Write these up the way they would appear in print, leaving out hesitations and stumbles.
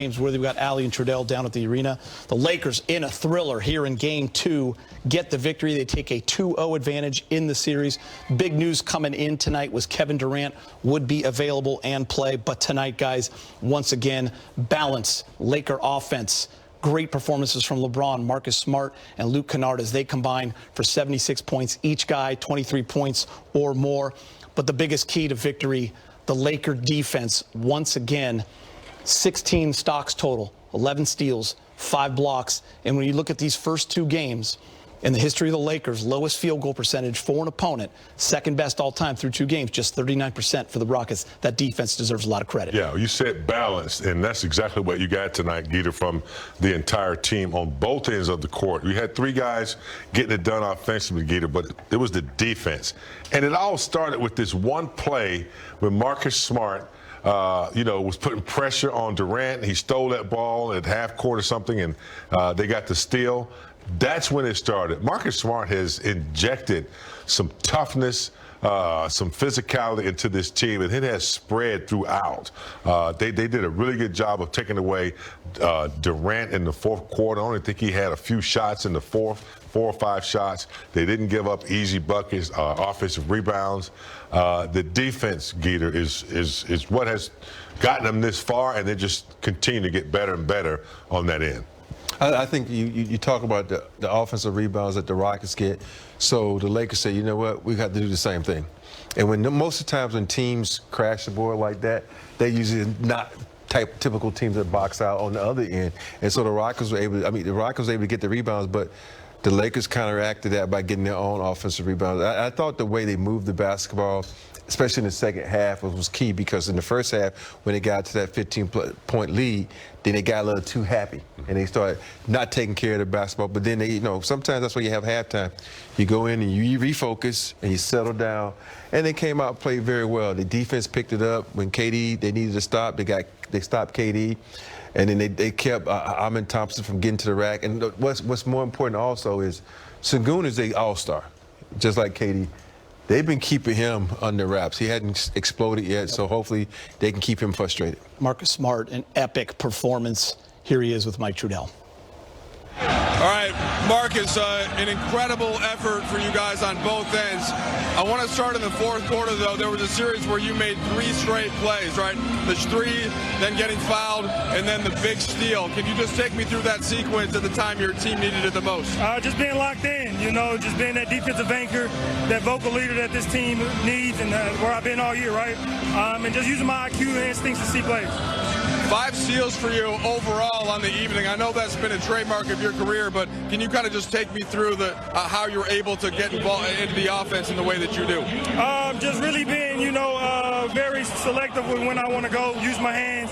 Games where we've got Allie and Trudell down at the arena. The Lakers in a thriller here in Game 2 get the victory. They take a 2-0 advantage in the series. Big news coming in tonight was Kevin Durant would be available and play. But tonight, guys, once again, balance, Laker offense. Great performances from LeBron, Marcus Smart, and Luke Kennard as they combine for 76 points each guy, 23 points or more. But the biggest key to victory, the Laker defense, once again, 16 stocks total, 11 steals, 5 blocks. And when you look at these first two games, in the history of the Lakers, lowest field goal percentage for an opponent, second best all time through 2 games, just 39% for the Rockets. That defense deserves a lot of credit. Yeah, you said balanced, and that's exactly what you got tonight, Geeter, from the entire team on both ends of the court. We had 3 guys getting it done offensively, Geeter, but it was the defense. And it all started with this one play when Marcus Smart was putting pressure on Durant. He stole that ball at half court or something, and they got the steal. That's when it started. Marcus Smart has injected some toughness, some physicality into this team, and it has spread throughout. They did a really good job of taking away Durant in the fourth quarter. I only think he had a few shots in the fourth, 4 or 5 shots. They didn't give up easy buckets, offensive rebounds. The defense, Geeter, is what has gotten them this far, and they just continue to get better and better on that end. I think you talk about the offensive rebounds that the Rockets get. So the Lakers say, you know what, we got to do the same thing. And when most of the times when teams crash the board like that, they usually not typical teams that box out on the other end. And so the Rockets were able to get the rebounds, but the Lakers counteracted that by getting their own offensive rebounds. I thought the way they moved the basketball, especially in the second half, was key, because in the first half, when they got to that 15-point lead, then they got a little too happy, and they started not taking care of the basketball. But then they, sometimes that's why you have halftime. You go in and you refocus and you settle down, and they came out and played very well. The defense picked it up. When KD, they needed to stop, they stopped KD. And then they kept Amin Thompson from getting to the rack. And what's more important also is Sengun is an all-star, just like KD. They've been keeping him under wraps. He hadn't exploded yet, so hopefully they can keep him frustrated. Marcus Smart, an epic performance. Here he is with Mike Trudell. All right, Marcus, an incredible effort for you guys on both ends. I want to start in the fourth quarter, though. There was a series where you made 3 straight plays, right? The 3, then getting fouled, and then the big steal. Can you just take me through that sequence at the time your team needed it the most? Just being locked in, just being that defensive anchor, that vocal leader that this team needs, and where I've been all year, right? And just using my IQ and instincts to see plays. 5 steals for you overall on the evening. I know that's been a trademark of your career, but can you kind of just take me through how you're able to get involved into the offense in the way that you do? Just really being, very selective with when I want to go, use my hands,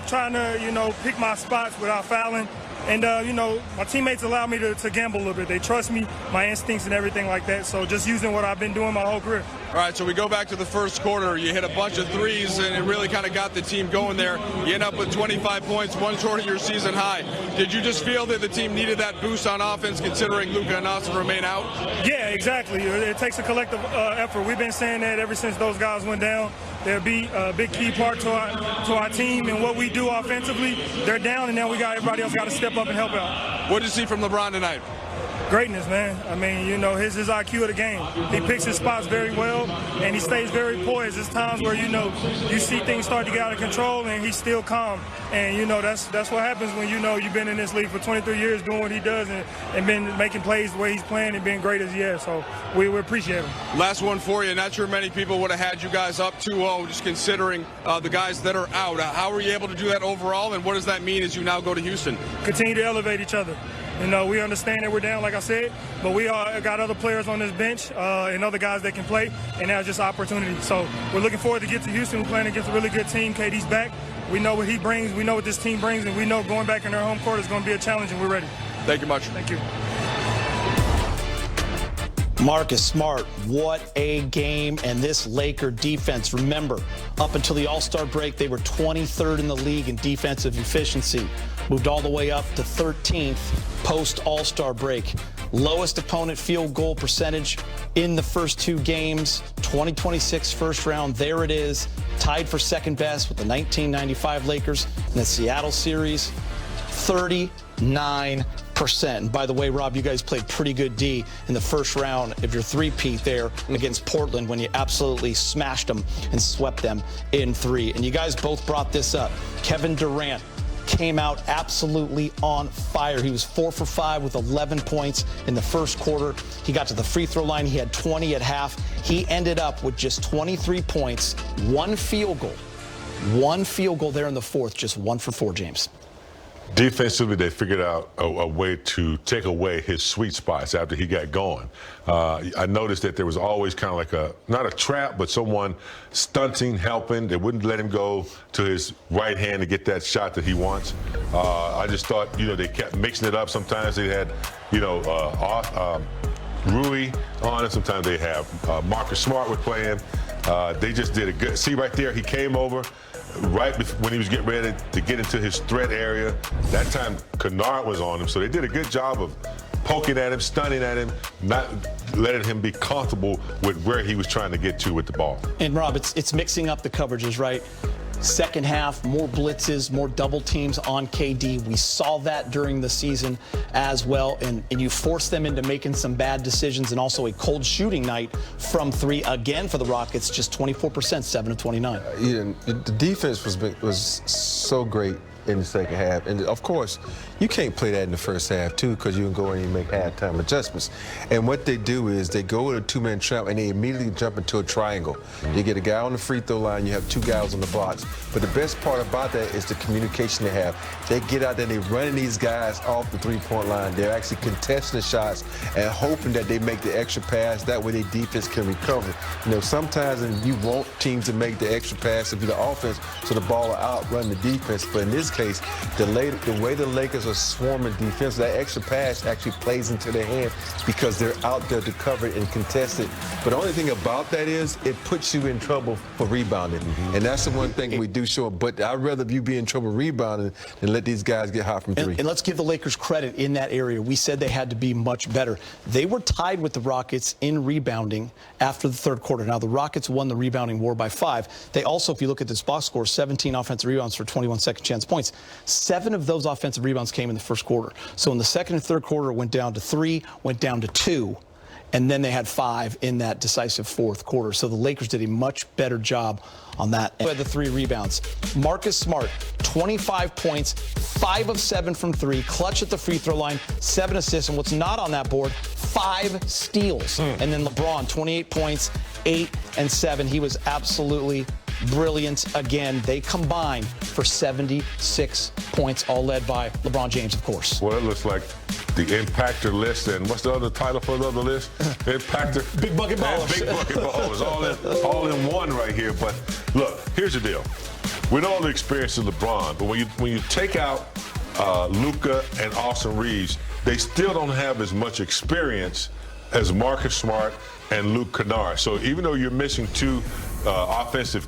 trying to, pick my spots without fouling. And, my teammates allow me to gamble a little bit. They trust me, my instincts and everything like that. So just using what I've been doing my whole career. All right, so we go back to the first quarter. You hit a bunch of threes, and it really kind of got the team going there. You end up with 25 points, 1 short of your season high. Did you just feel that the team needed that boost on offense, considering Luka and Nasser remain out? Yeah, exactly. It takes a collective effort. We've been saying that ever since those guys went down. They'll be a big key part to our team and what we do offensively. They're down, and now everybody else got to step up and help out. What did you see from LeBron tonight? Greatness, man. I mean, his IQ of the game. He picks his spots very well, and he stays very poised. There's times where, you see things start to get out of control, and he's still calm. And, that's what happens when, you've been in this league for 23 years doing what he does and been making plays the way he's playing and being great as he is. So we appreciate him. Last one for you. Not sure many people would have had you guys up 2-0, just considering the guys that are out. How were you able to do that overall, and what does that mean as you now go to Houston? Continue to elevate each other. We understand that we're down, like I said, but we got other players on this bench and other guys that can play, and that's just opportunity. So we're looking forward to get to Houston. We're playing against a really good team. KD's back. We know what he brings. We know what this team brings, and we know going back in their home court is going to be a challenge, and we're ready. Thank you much. Thank you. Marcus Smart, what a game, and this Laker defense. Remember, up until the All-Star break, they were 23rd in the league in defensive efficiency. Moved all the way up to 13th post-All-Star break. Lowest opponent field goal percentage in the first 2 games. 2026 first round, there it is. tied for second best with the 1995 Lakers and the Seattle series, 39%. And by the way, Rob, you guys played pretty good D in the first round of your three-peat there against Portland when you absolutely smashed them and swept them in 3. And you guys both brought this up. Kevin Durant came out absolutely on fire. He was 4 for 5 with 11 points in the first quarter. He got to the free throw line. He had 20 at half. He ended up with just 23 points, 1 field goal. 1 field goal there in the fourth, just 1 for 4, James. Defensively, they figured out a way to take away his sweet spots after he got going. I noticed that there was always kind of like not a trap, but someone stunting, helping. They wouldn't let him go to his right hand to get that shot that he wants. I just thought, they kept mixing it up. Sometimes they had, Rui on it. Sometimes they have Marcus Smart was playing. They just did a good. See right there, he came over right when he was getting ready to get into his threat area. That time, Kennard was on him, so they did a good job of poking at him, stunning at him, not letting him be comfortable with where he was trying to get to with the ball. And Rob, it's mixing up the coverages, right? Second half, more blitzes, more double teams on KD. We saw that during the season as well. And you forced them into making some bad decisions, and also a cold shooting night from 3 again for the Rockets, just 24%, 7 of 29. The defense was so great in the second half. And of course, you can't play that in the first half too, because you can go in and make halftime adjustments. And what they do is they go with a 2-man trap and they immediately jump into a triangle. You get a guy on the free throw line, you have 2 guys on the box. But the best part about that is the communication they have. They get out there, they're running these guys off the 3-point line. They're actually contesting the shots and hoping that they make the extra pass. That way their defense can recover. Sometimes you want teams to make the extra pass to be the offense, so the ball will outrun the defense. But in this case, the way the Lakers are swarming defense, that extra pass actually plays into their hand because they're out there to cover it and contest it. But the only thing about that is it puts you in trouble for rebounding. And that's the one thing we do show. But I'd rather you be in trouble rebounding than let these guys get hot from 3. And let's give the Lakers credit in that area. We said they had to be much better. They were tied with the Rockets in rebounding after the third quarter. Now, the Rockets won the rebounding war by 5. They also, if you look at this box score, 17 offensive rebounds for 21 second chance points. 7 of those offensive rebounds came in the first quarter. So in the second and third quarter, it went down to 3, went down to 2, and then they had 5 in that decisive fourth quarter. So the Lakers did a much better job on that. The 3 rebounds. Marcus Smart, 25 points, 5 of 7 from 3, clutch at the free throw line, 7 assists, and what's not on that board, 5 steals. And then LeBron, 28 points, 8 and 7. He was absolutely brilliant again. They combined for 76 points, all led by LeBron James, of course. Well, it looks like the impactor list, and what's the other title for the other list? Impactor. Big bucket ballers. Big bucket ballers, all in one right here. But look, here's the deal. We know all the experience of LeBron, but when you take out Luka and Austin Reeves, they still don't have as much experience as Marcus Smart and Luke Kennard. So even though you're missing 2 offensive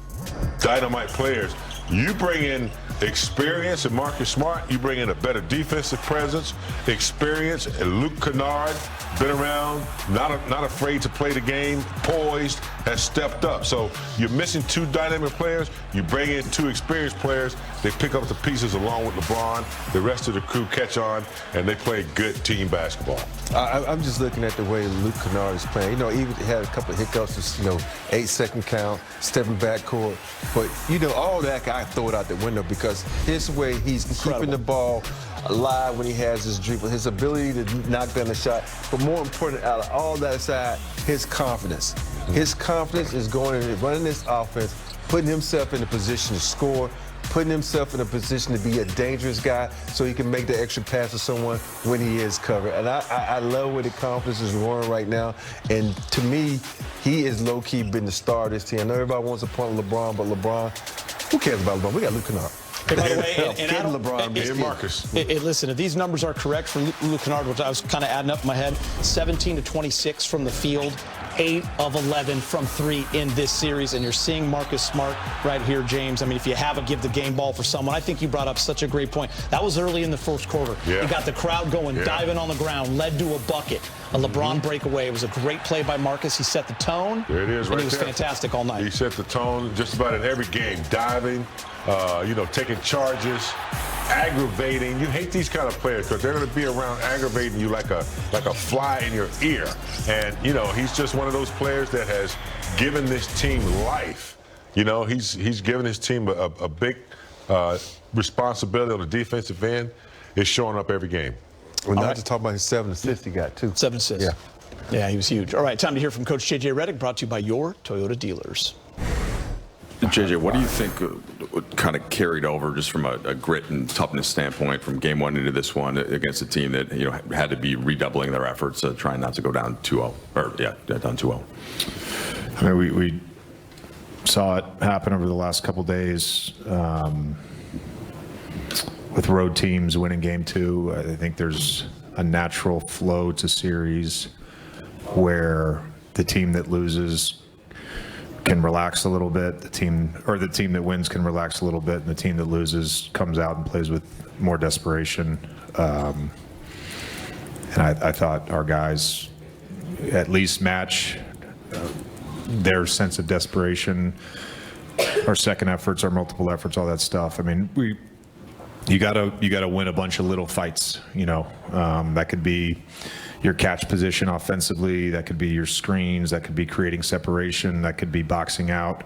dynamite players, you bring in experience in Marcus Smart, you bring in a better defensive presence, experience, and Luke Kennard, been around, not afraid to play the game, poised, has stepped up. So you're missing 2 dynamic players, you bring in 2 experienced players, they pick up the pieces along with LeBron, the rest of the crew catch on, and they play good team basketball. I'm just looking at the way Luke Kennard is playing. Even had a couple of hiccups, 8-second count, stepping back court. But, all that, I throw it out the window because his way he's keeping the ball alive when he has his dribble, his ability to knock down the shot. But more important, out of all that aside, his confidence. His confidence is going and running this offense, putting himself in a position to score, putting himself in a position to be a dangerous guy so he can make the extra pass to someone when he is covered. And I love where the confidence is roaring right now. And to me, he is low-key been the star of this team. I know everybody wants to point LeBron, but LeBron, who cares about LeBron? We got Luke Kennard. Hey, by the way, and LeBron me and Marcus. Listen, if these numbers are correct for Luke Kennard, which I was kind of adding up in my head, 17 to 26 from the field, 8 of 11 from 3 in this series, and you're seeing Marcus Smart right here, James. I mean, if you have a give the game ball for someone, I think you brought up such a great point. That was early in the first quarter. Yeah. You got the crowd going, diving on the ground, led to a bucket. A LeBron breakaway. It was a great play by Marcus. He set the tone. There it is, and right he was there. fantastic all night. He set the tone just about in every game, diving, taking charges, aggravating. You hate these kind of players because they're going to be around aggravating you like a fly in your ear. And, he's just one of those players that has given this team life. He's given his team a big responsibility on the defensive end. It's showing up every game. Well, not to talk about his 7 assists he got, too. 7 assists. Yeah. Yeah, he was huge. All right, time to hear from Coach J.J. Redick, brought to you by your Toyota dealers. JJ, what do you think kind of carried over just from a grit and toughness standpoint from game one into this one against a team that had to be redoubling their efforts, trying not to go down 2-0 down 2-0? I mean, we saw it happen over the last couple days with road teams winning game 2. I think there's a natural flow to series where the team that loses can relax a little bit, the team that wins can relax a little bit, and the team that loses comes out and plays with more desperation. And I thought our guys at least match their sense of desperation, our second efforts, our multiple efforts, all that stuff. I mean, you gotta win a bunch of little fights. That could be your catch position offensively, that could be your screens, that could be creating separation, that could be boxing out.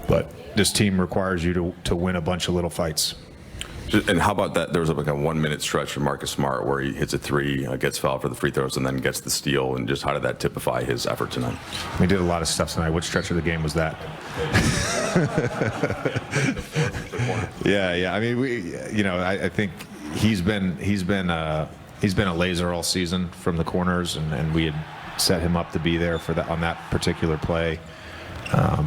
But this team requires you to win a bunch of little fights. And how about that? There was like a 1-minute stretch from Marcus Smart where he hits a 3, gets fouled for the free throws, and then gets the steal. And just how did that typify his effort tonight? We did a lot of stuff tonight. Which stretch of the game was that? Yeah. I mean, I think he's been a laser all season from the corners, and we had set him up to be there for on that particular play.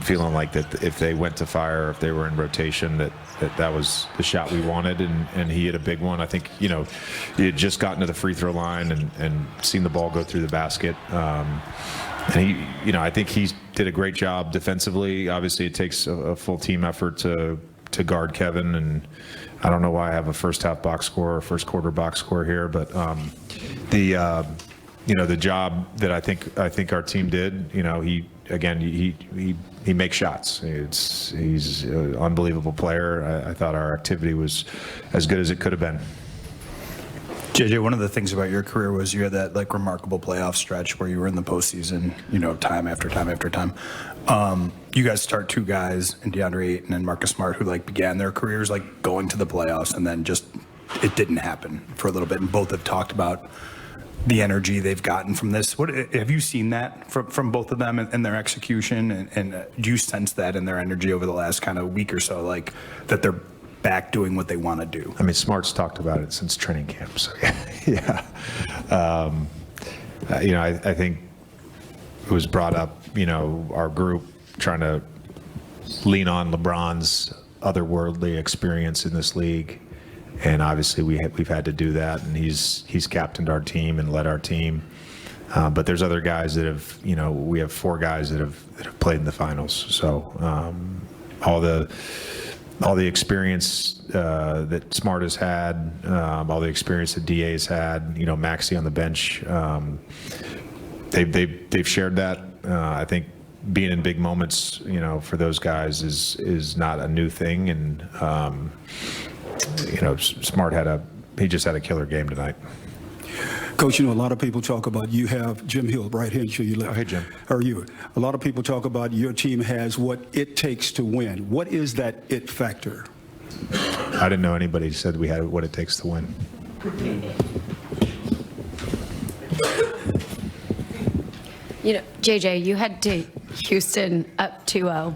Feeling like that if they went to fire, if they were in rotation, that was the shot we wanted, and he hit a big one. I think he had just gotten to the free throw line and seen the ball go through the basket. And I think he did a great job defensively. Obviously, it takes a full team effort to guard Kevin, and I don't know why I have a first half box score or first quarter box score here, but the job that I think our team did, he makes shots. He's an unbelievable player. I thought our activity was as good as it could have been. JJ, one of the things about your career was you had that remarkable playoff stretch where you were in the postseason, time after time after time. You guys start 2 guys in DeAndre Ayton and Marcus Smart who began their careers going to the playoffs, and then just it didn't happen for a little bit. And both have talked about the energy they've gotten from this. What have you seen that from both of them and their execution? And do you sense that in their energy over the last kind of week or so, that they're back doing what they want to do? I mean, Smart's talked about it since training camp, so yeah. I think it was brought up, our group trying to lean on LeBron's otherworldly experience in this league. And obviously we've had to do that, and he's captained our team and led our team. But there's other guys that have, we have 4 guys that have played in the finals. So all the experience that Smart has had, all the experience that DA has had, Maxey on the bench, they've shared that. I think being in big moments, for those guys is not a new thing, and Smart he just had a killer game tonight. Coach, a lot of people talk about you have Jim Hill right here to your left. Oh, hey, Jim. How are you? A lot of people talk about your team has what it takes to win. What is that it factor? I didn't know anybody said we had what it takes to win. JJ, you head to Houston up 2-0.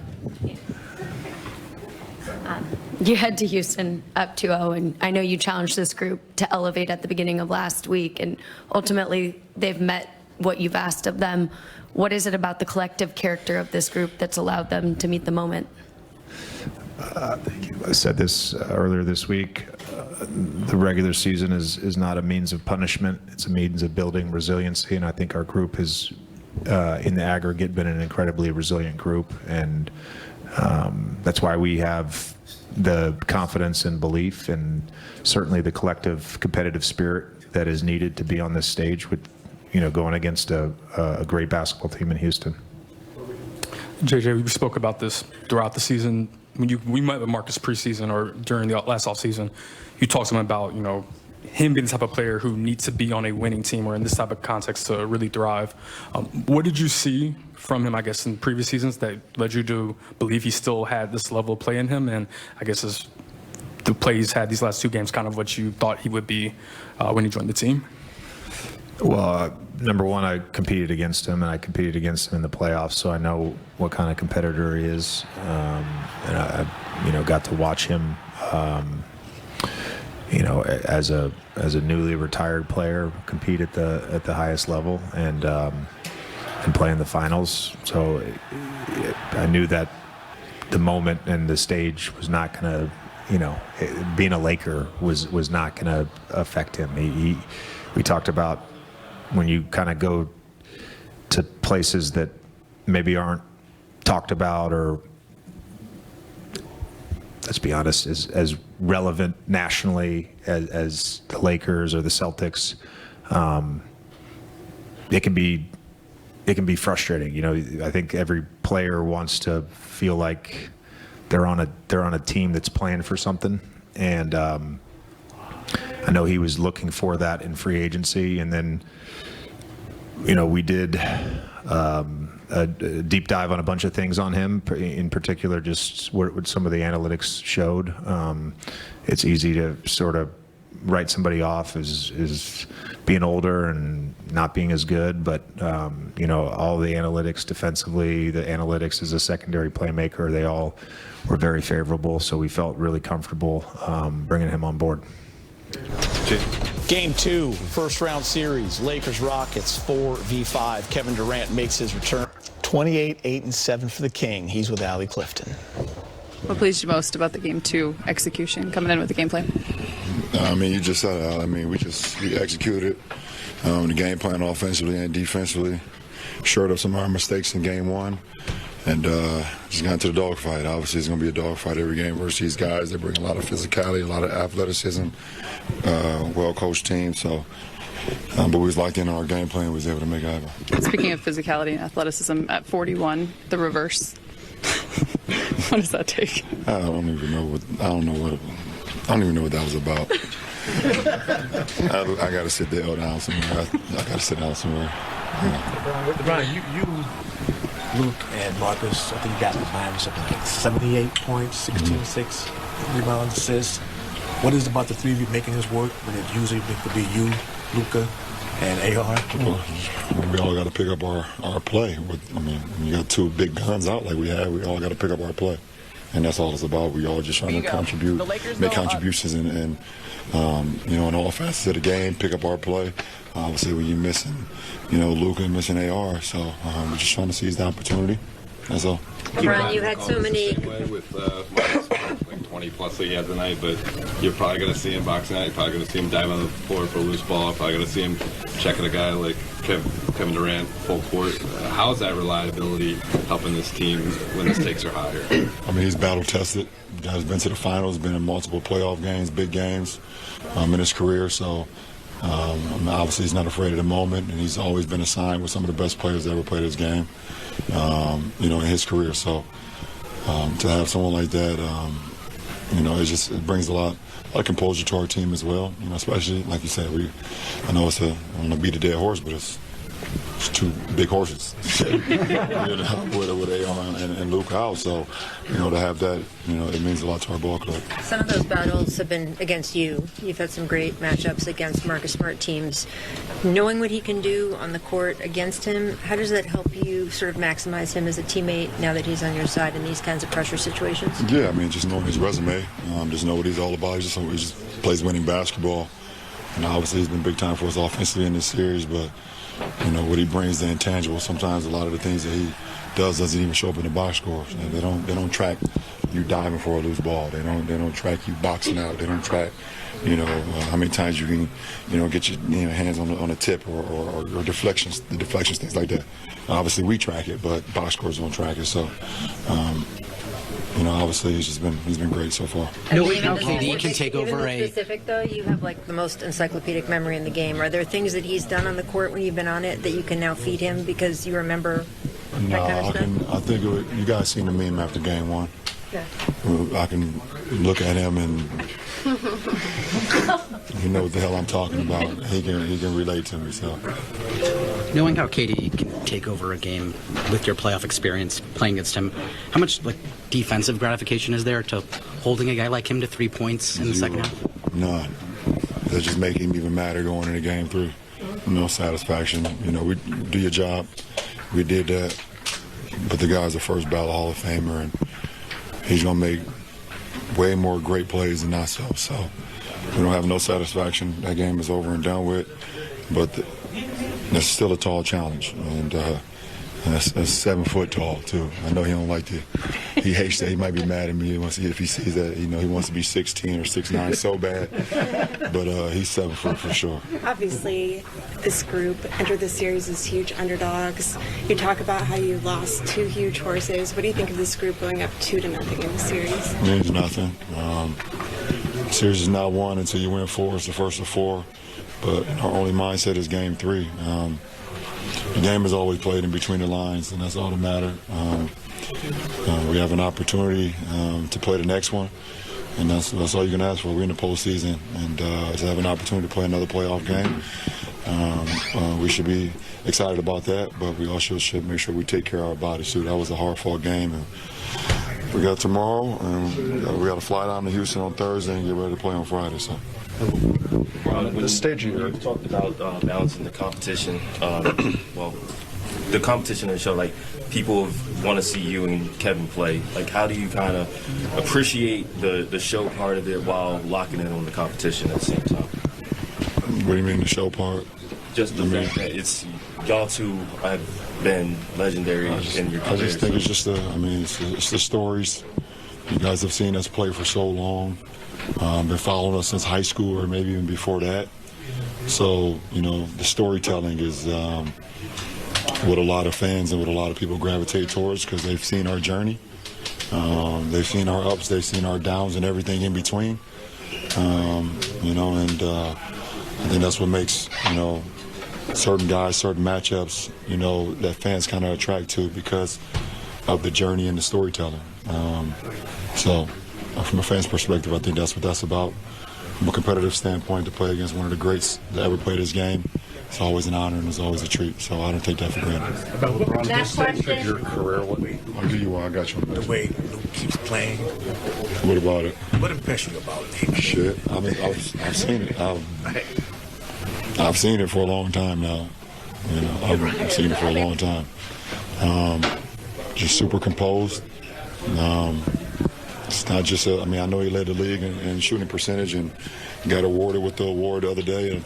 You head to Houston up 2-0, and I know you challenged this group to elevate at the beginning of last week, and ultimately they've met what you've asked of them. What is it about the collective character of this group that's allowed them to meet the moment? Thank you. I said this earlier this week. the regular season is not a means of punishment. It's a means of building resiliency, and I think our group has, in the aggregate, been an incredibly resilient group, and that's why we have the confidence and belief and certainly the collective competitive spirit that is needed to be on this stage with, going against a great basketball team in Houston. JJ, we spoke about this throughout the season. When we met with Marcus preseason or during the last offseason, you talked to him about, him being the type of player who needs to be on a winning team or in this type of context to really thrive. What did you see from him, I guess, in previous seasons that led you to believe he still had this level of play in him? And I guess as the play he's had these last 2 games, kind of what you thought he would be when he joined the team? Well, number one, I competed against him, and I competed against him in the playoffs, so I know what kind of competitor he is. And I got to watch him, as a newly retired player compete at the highest level and play in the finals. So I knew that the moment and the stage was not going to, being a Laker was not going to affect him. We talked about when you kind of go to places that maybe aren't talked about or, let's be honest, as relevant nationally as the Lakers or the Celtics, it can be frustrating. I think every player wants to feel like they're on a team that's playing for something, and I know he was looking for that in free agency, and then we did a deep dive on a bunch of things on him, in particular just what some of the analytics showed. It's easy to sort of write somebody off as being older and not being as good, but all the analytics defensively, the analytics as a secondary playmaker, they all were very favorable, so we felt really comfortable bringing him on board. Game 2, first round series, Lakers-Rockets 4v5. Kevin Durant makes his return. 28, 8, and 7 for the King. He's with Allie Clifton. What pleased you most about the Game 2 execution, coming in with the game plan? You just said it. We executed the game plan offensively and defensively. Shored up some of our mistakes in Game 1. And just got into the dogfight. Obviously, it's going to be a dogfight every game versus these guys. They bring a lot of physicality, a lot of athleticism, well-coached team. So, but we was locked in on our game plan. We was able to make it happen. Speaking of physicality and athleticism, at 41, the reverse. What does that take? I don't even know what that was about. I got to sit there down somewhere. I got to sit down somewhere. LeBron, you Luke and Marcus, I think you got behind something like 78 points, 16-6 rebounds, assists. What is it about the three of you making this work when it usually could be you, Luka, and AR? Well, we all got to pick up our play. When you got 2 big guns out like we have, we all got to pick up our play. And that's all it's about. We all just trying to contribute, make contributions in all facets of the game, pick up our play. Obviously, when you're missing, Luka missing AR, so we're just trying to seize the opportunity. That's all. LeBron, you had so many. With like 20 plus that he had tonight, but you're probably going to see him boxing out. You're probably going to see him dive on the floor for a loose ball. Probably going to see him checking a guy like Kevin Durant full court. How is that reliability helping this team when the stakes are higher? He's battle tested. The guy's been to the finals, been in multiple playoff games, big games in his career. So. Obviously, he's not afraid of the moment, and he's always been assigned with some of the best players that ever played his game, in his career. So to have someone like that, it brings a lot of composure to our team as well. Especially like you said, I don't want to beat a dead horse, but it's 2 big horses, with AR and Luke out. So, to have that, it means a lot to our ball club. Some of those battles have been against you. You've had some great matchups against Marcus Smart teams. Knowing what he can do on the court against him, how does that help you sort of maximize him as a teammate now that he's on your side in these kinds of pressure situations? Yeah, just knowing his resume, just know what he's all about. He just plays winning basketball. And obviously, he's been big time for us offensively in this series, but what he brings, the intangible. Sometimes a lot of the things that he does doesn't even show up in the box scores. They don't track you diving for a loose ball. They don't track you boxing out. They don't track, how many times you can, get your hands on the tip or deflections, things like that. Obviously, we track it, but box scores don't track it. So, obviously, he's been great so far. Knowing how KD can take over a specific though, you have like the most encyclopedic memory in the game. Are there things that he's done on the court when you've been on it that you can now feed him because you remember that kind of stuff? I think you guys seen the meme after game one. Yeah. I can look at him and he knows what the hell I'm talking about. He can relate to me. So, knowing how KD can take over a game with your playoff experience playing against him, how much defensive gratification is there to holding a guy like him to 3 points in the second half? None. That just make him even madder going into game 3. No satisfaction. We do your job. We did that. But the guy's a first ballot Hall of Famer, and he's going to make way more great plays than I so. So we don't have no satisfaction. That game is over and done with. But that's still a tall challenge. And that's 7 foot tall, too. I know he don't like to. He hates that. He might be mad at me if he sees that. He wants to be 16 or 6'9" so bad. But he's 7 foot for sure. Obviously, this group entered the series as huge underdogs. You talk about how you lost 2 huge horses. What do you think of this group going up 2-0 in the series? It means nothing. The series is not won until you win 4. It's the first of 4. But our only mindset is game 3. The game is always played in between the lines, and that's all that matters. We have an opportunity to play the next one, and that's all you can ask for. We're in the postseason, and to have an opportunity to play another playoff game. We should be excited about that, but we also should make sure we take care of our bodies too. That was a hard-fought game, and we got tomorrow, and we got to fly down to Houston on Thursday and get ready to play on Friday. So. When the stage you talked about balancing the competition, the competition and show, people want to see you and Kevin play. How do you kind of appreciate the show part of it while locking in on the competition at the same time? What do you mean the show part? Just the fact that it's y'all two have been legendary in your careers. I just think it's just it's the stories. You guys have seen us play for so long. Been following us since high school or maybe even before that. So, the storytelling is what a lot of fans and what a lot of people gravitate towards because they've seen our journey. They've seen our ups, they've seen our downs and everything in between. And I think that's what makes, certain guys, certain matchups, that fans kind of attract to because of the journey and the storytelling. So from a fan's perspective, I think that's what that's about. From a competitive standpoint, to play against one of the greats that ever played this game, it's always an honor and it's always a treat. So I don't take that for granted. About LeBron, Next question. your career, I'll give you one. I got you. The way Luke keeps playing. What about it? What impressed you about it? Shit. I've seen it. I've seen it for a long time now. I've seen it for a long time. Just super composed. It's not just I know he led the league in shooting percentage and got awarded with the award the other day.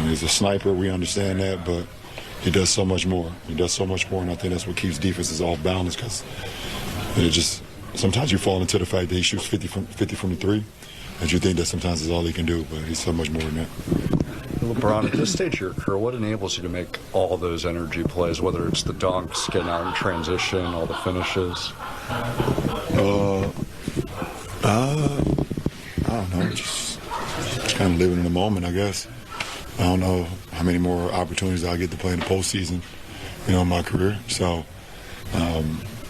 He's a sniper. We understand that, but he does so much more. He does so much more, and I think that's what keeps defenses off balance because it just sometimes you fall into the fact that he shoots 50 from the 3, and you think that sometimes is all he can do, but he's so much more than that. LeBron, at this stage of your career, what enables you to make all those energy plays, whether it's the dunks, getting out in transition, all the finishes? I don't know, just kind of living in the moment, I guess. I don't know how many more opportunities I'll get to play in the postseason, in my career. So,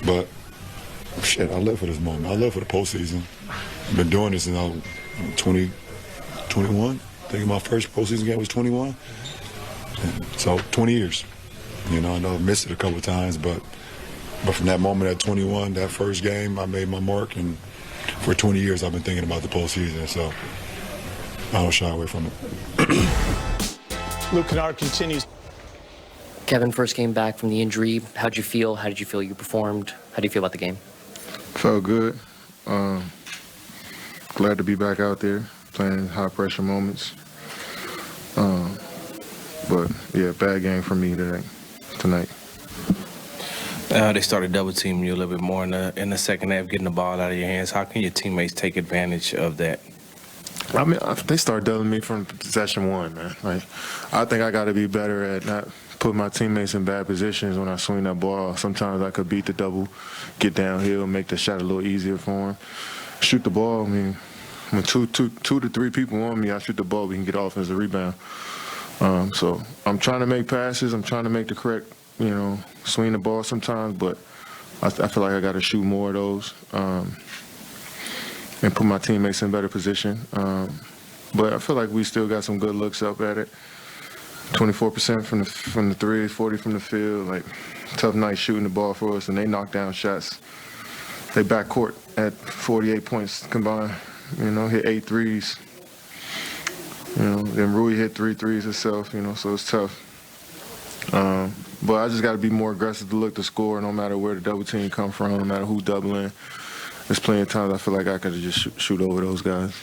but shit, I live for this moment. I live for the postseason. I've been doing this since I was 21. I think my first postseason game was 21. So 20 years. I know I missed it a couple of times, but from that moment at 21, that first game, I made my mark, and for 20 years I've been thinking about the postseason, so I don't shy away from it. Luke Kennard continues. Kevin, first game back from the injury. How'd you feel? How did you feel you performed? How do you feel about the game? Felt good. Glad to be back out there playing high-pressure moments. But, yeah, bad game for me tonight. They started double teaming you a little bit more in the second half, getting the ball out of your hands. How can your teammates take advantage of that? I mean, they started doubling me from possession one, man. Like, I think I got to be better at not putting my teammates in bad positions when I swing that ball. Sometimes I could beat the double, get downhill, make the shot a little easier for them. Shoot the ball. I mean, when two to three people on me, I shoot the ball, we can get offensive rebound. So I'm trying to make passes. I'm trying to make the correct, swing the ball sometimes, but I feel like I got to shoot more of those. And put my teammates in better position. But I feel like we still got some good looks up at it. 24% from the three, 40 from the field. Like, tough night shooting the ball for us, and they knock down shots. They backcourt at 48 points combined. Hit 8 threes. Then Rui hit 3 threes himself. So it's tough. But I just got to be more aggressive to look to score, no matter where the double team come from, no matter who's doubling. There's plenty of times I feel like I could just shoot over those guys.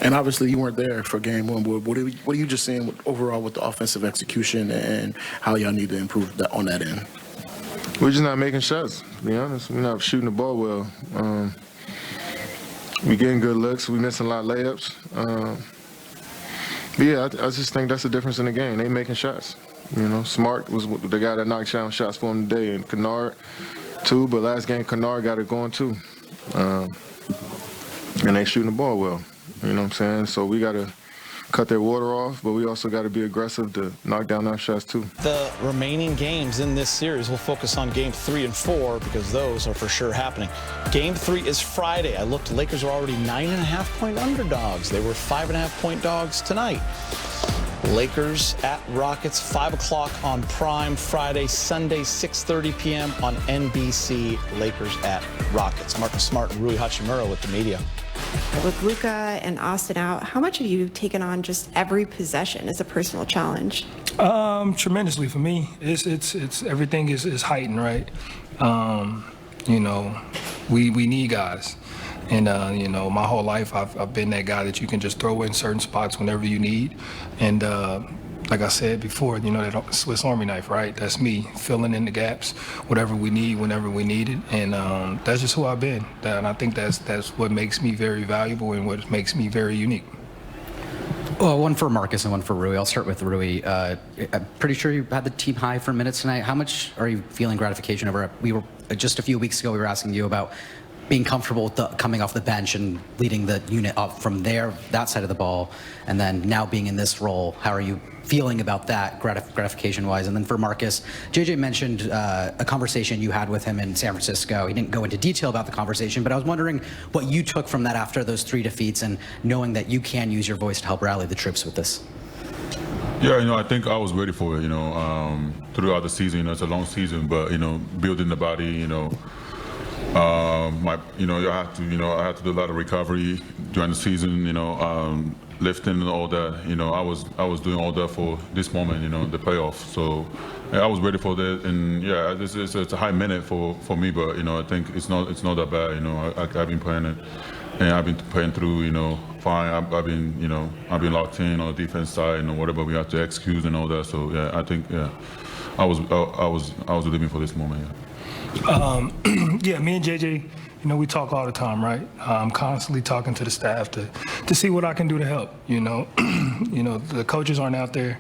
And obviously you weren't there for game one, but what are you just seeing overall with the offensive execution and how y'all need to improve on that end? We're just not making shots, to be honest. We're not shooting the ball well. We getting good looks. We missing a lot of layups. But yeah, I just think that's the difference in the game. They making shots. Smart was the guy that knocked down shots for him today, and Kennard too, but last game Kennard got it going too. And they shooting the ball well. You know what I'm saying? So we got to cut their water off, but we also got to be aggressive to knock down our shots too. The remaining games in this series, we'll focus on game 3 and 4 because those are for sure happening. Game 3 is Friday. I looked, Lakers are already 9.5-point underdogs. They were 5.5-point dogs tonight. Lakers at Rockets, 5 o'clock on Prime, Friday, Sunday, 6:30 p.m. on NBC. Lakers at Rockets. Marcus Smart and Rui Hachimura with the media. With Luka and Austin out, how much have you taken on just every possession as a personal challenge? Tremendously for me. It's everything is heightened, right? We need guys. And, my whole life, I've been that guy that you can just throw in certain spots whenever you need. And like I said before, that Swiss Army knife, right? That's me filling in the gaps, whatever we need, whenever we need it. And that's just who I've been. And I think that's what makes me very valuable and what makes me very unique. Well, one for Marcus and one for Rui. I'll start with Rui. I'm pretty sure you had the team high for minutes tonight. How much are you feeling gratification over? We were just a few weeks ago, we were asking you about being comfortable with coming off the bench and leading the unit up from that side of the ball, and then now being in this role, how are you feeling about that gratification-wise? And then for Marcus, JJ mentioned a conversation you had with him in San Francisco. He didn't go into detail about the conversation, but I was wondering what you took from that after those 3 defeats and knowing that you can use your voice to help rally the troops with this. Yeah, I think I was ready for it, throughout the season. It's a long season, but, building the body, I had to do a lot of recovery during the season, lifting and all that. I was doing all that for this moment, the playoff. So I was ready for that, and yeah, it's a high minute for me, but I think it's not that bad. I've been playing it, and I've been playing through, fine. I've been locked in on the defense side, whatever we have to execute and all that. So yeah, I think I was living for this moment. Yeah. Yeah, me and JJ, we talk all the time, right? I'm constantly talking to the staff to see what I can do to help. The coaches aren't out there,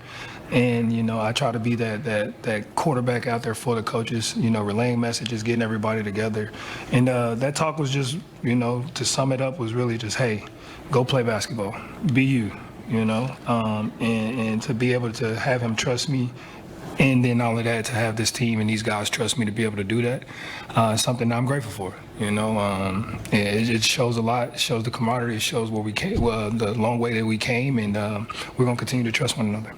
and I try to be that quarterback out there for the coaches. Relaying messages, getting everybody together, and that talk was just, to sum it up, was really just, hey, go play basketball, be you, and to be able to have him trust me. And then all of that, to have this team and these guys trust me to be able to do that, something I'm grateful for. It shows a lot. It shows the camaraderie. It shows where we came, the long way that we came, and we're going to continue to trust one another.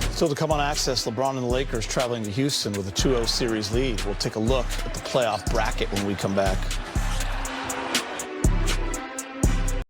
Still to come on Access, LeBron and the Lakers traveling to Houston with a 2-0 series lead. We'll take a look at the playoff bracket when we come back.